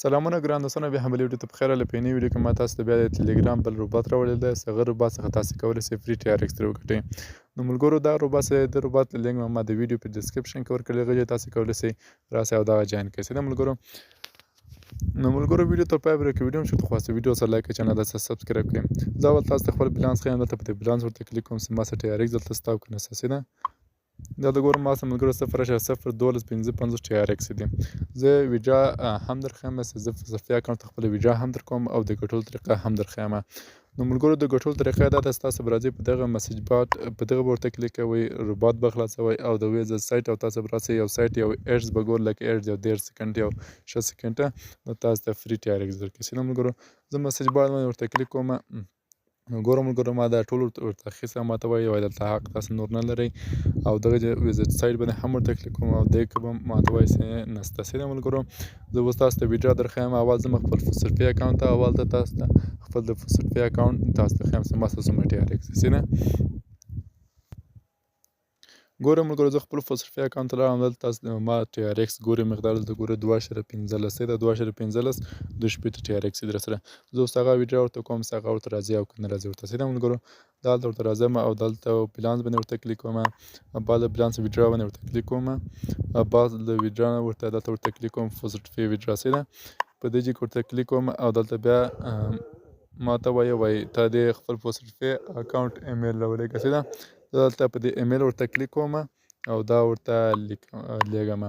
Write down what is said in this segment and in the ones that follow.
سلامونه ګران دوستانو، بیا هم بلې ویډیو ته پخیر راغلئ. په یوې ویډیو کې ما تاسو ته بیا د ټلګرام بل روباټ راوړی دی. هغه روباټ څخه تاسو کولی شئ فري TRX ترې وګټئ. نو ملګرو دا روباټ د روباټ لینک ما د ویډیو په ډسکرپشن کې ورکړی، هغه ځای تاسو کولی شئ راسئ او دغه جاین کړئ. نو ملګرو ویډیو تر پایه پورې که ویډیو مو ښه خواست ویډیو سره لایک کړئ، چینل ته سبسکرایب کړئ. زه اول تاسو ته خپل بلانس ښیم. دلته په دې بلانس ورته کلیک کوم، ما سره TRX دلته ستا کنه اساسي ده. دا د ګورم ما سره ملګرو 0.01255 TRX دي. زه ویډرا هم درښیم، زه صفحې اکاونټ ته خپله ویډرا هم درکوم او د ګټلو طریقه هم درښیم. نو ملګرو د ګټلو طریقه دا ده، ستاسو به راځئ په دغه مسیج بارډ، په دغه به ورته کلیک کوئ، روباټ به خلاصوئ او د ویزر سایټ او تاسو به راسئ یو سایټ یو ایډز به ګورئ، لکه ایډز یو 13 سکنډ یو 6 سکنډه، نو تاسو ته فري TRX درکوي. نو ملګرو زه مسیج بارډ باندې ورته کلیک کوم. ګورم ملګرو ما دا ټول ورته اخیستی، ماته وایي دلته حق تاسو نور نه لرئ، او دغه ویزیټ سایټ باندې هم ورته کلیک کوم او دې کې به ماته وایي چې نشته. سیده ملګرو زه اوس تاسو ته ویډرا درښیم. اول ځم خپل فوسرفي اکاونټ ته، اول ته تاسو ته خپل د فوسرفي اکاونټ تاسو ته ښیم چې ما سره څومره TRX دي. سیده ګورم ملګرو زه خپل فوسرفي اکاونټ ته لاړم، دلته تاسو ما TRX ګورئ، مقدار دلته ګورئ 2.15 دی، 2.15 2.15 TRX دي درسره. زه اوس هغه ویډرا ورته کوم چې هغه ورته راځي او که نه راځي ورته. سیده ملګرو دلته ورته راځم او دلته بلانس باندې ورته کلیک کوم، بعد بلانس ویډرا باندې ورته کلیک کوم، بعد د ویډرا نه دلته ورته کلیک کوم فوسرفي ویډرا. سیده په دې ځای کې ورته کلیک کوم او دلته بیا ماته وایي تا دې خپل فوسرفي اکاونټ ایمیل راولېږه. سیده دلته په دې ایمیل ورته کلیک کوم او دا ورته لیږم.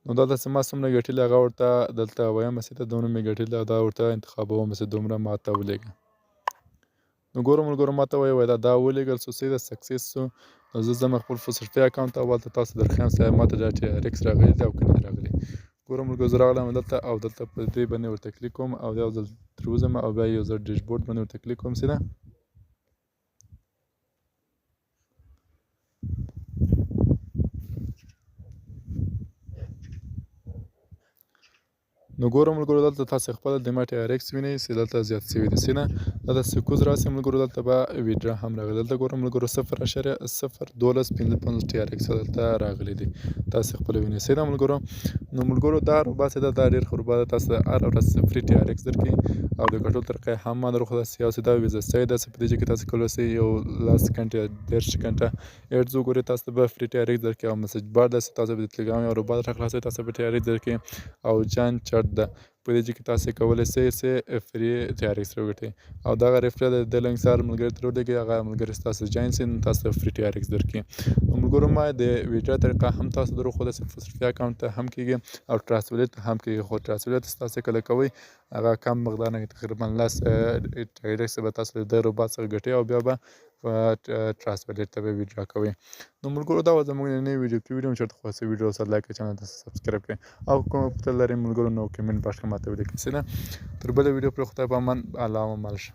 نو دلته چې ما څومره ګټلي هغه ورته دلته وایم چې دومره مې ګټلي، او دا ورته انتخابوم چې دومره ماته ولېږه. نو ګورم ملګرو ماته وایي دا ولېږل شو، سیده سکسیس شو. نو زه ځم خپل فوسرفي اکاونټ ته، اول ته تاسو درښیم چې ماته دا TRX راغلی دی او که نه راغلی. ګورم ملګرو زه راغلم دلته او دلته په دې باندې ورته کلیک کوم او یو ځل ترې وځم او بیا یو ځل ډیشبورډ باندې ورته کلیک کوم. سیده نو ګورم ملګرو دلته تاسو خپله د ما TRX وینئ چې دلته زیات شوي دي. سیده دلته سکوز راسي ملګرو، دلته به ویډرا هم راغلی. دلته ګورم ملګرو 0.01255 TRX دلته راغلی دی، تاسو خپله وینئ. سیده ملګرو نو ملګرو دا روباټ چې ده دا ډېر ښه روباټ ده، تاسو ته هره ورځ فري TRX درکوي او د ګټلو طریقه یې هم ما درښوده چې یو چې دا ویزر سایټ ده چې په دې ځای کې تاسو کولی شئ یو 10 سکنډ یا 13 سکنډه ایډز وګورئ، تاسو ته به فري TRX درکوي. او مسیج بارډ ده چې تاسو به د ټلګرام یو روباټ راخلاصوئ، تاسو به TRX درکوي. او جان چټ ده په دې ځای کې تاسو کولی شئ چې فري TRX وګټئ او دغه ریفرل د لینک سره ملګري ته ورولېږئ، هغه ملګری ستاسو جاین شي، نو تاسو ته فري TRX درکوي. نو ملګرو ما د ویډرا طریقه هم تاسو ته درښوده چې فوسرفي اکاونټ ته هم کېږي او ټرانسلیټ هم کېږي، خو ټرانسلیټ تاسو کله کوئ هغه کم مقدار نه، تقریبا 10 TRX به تاسو د روباټ څخه ګټئ او بیا به ټرانسلیټ ته به ویډرا کوئ. نو ملګرو دا وه زموږ نننۍ ویډیو. که ویډیو مو چېرته خوښه ویډیو سره لایک کړئ، چینل ته سبسکرایب کړئ او کومه پوښتنه لرئ ملګرو نو کمنټ باکس کې ماته ولیکئ. سیده تر بله ویډیو پورې خدای په امان، الله مو مل شه.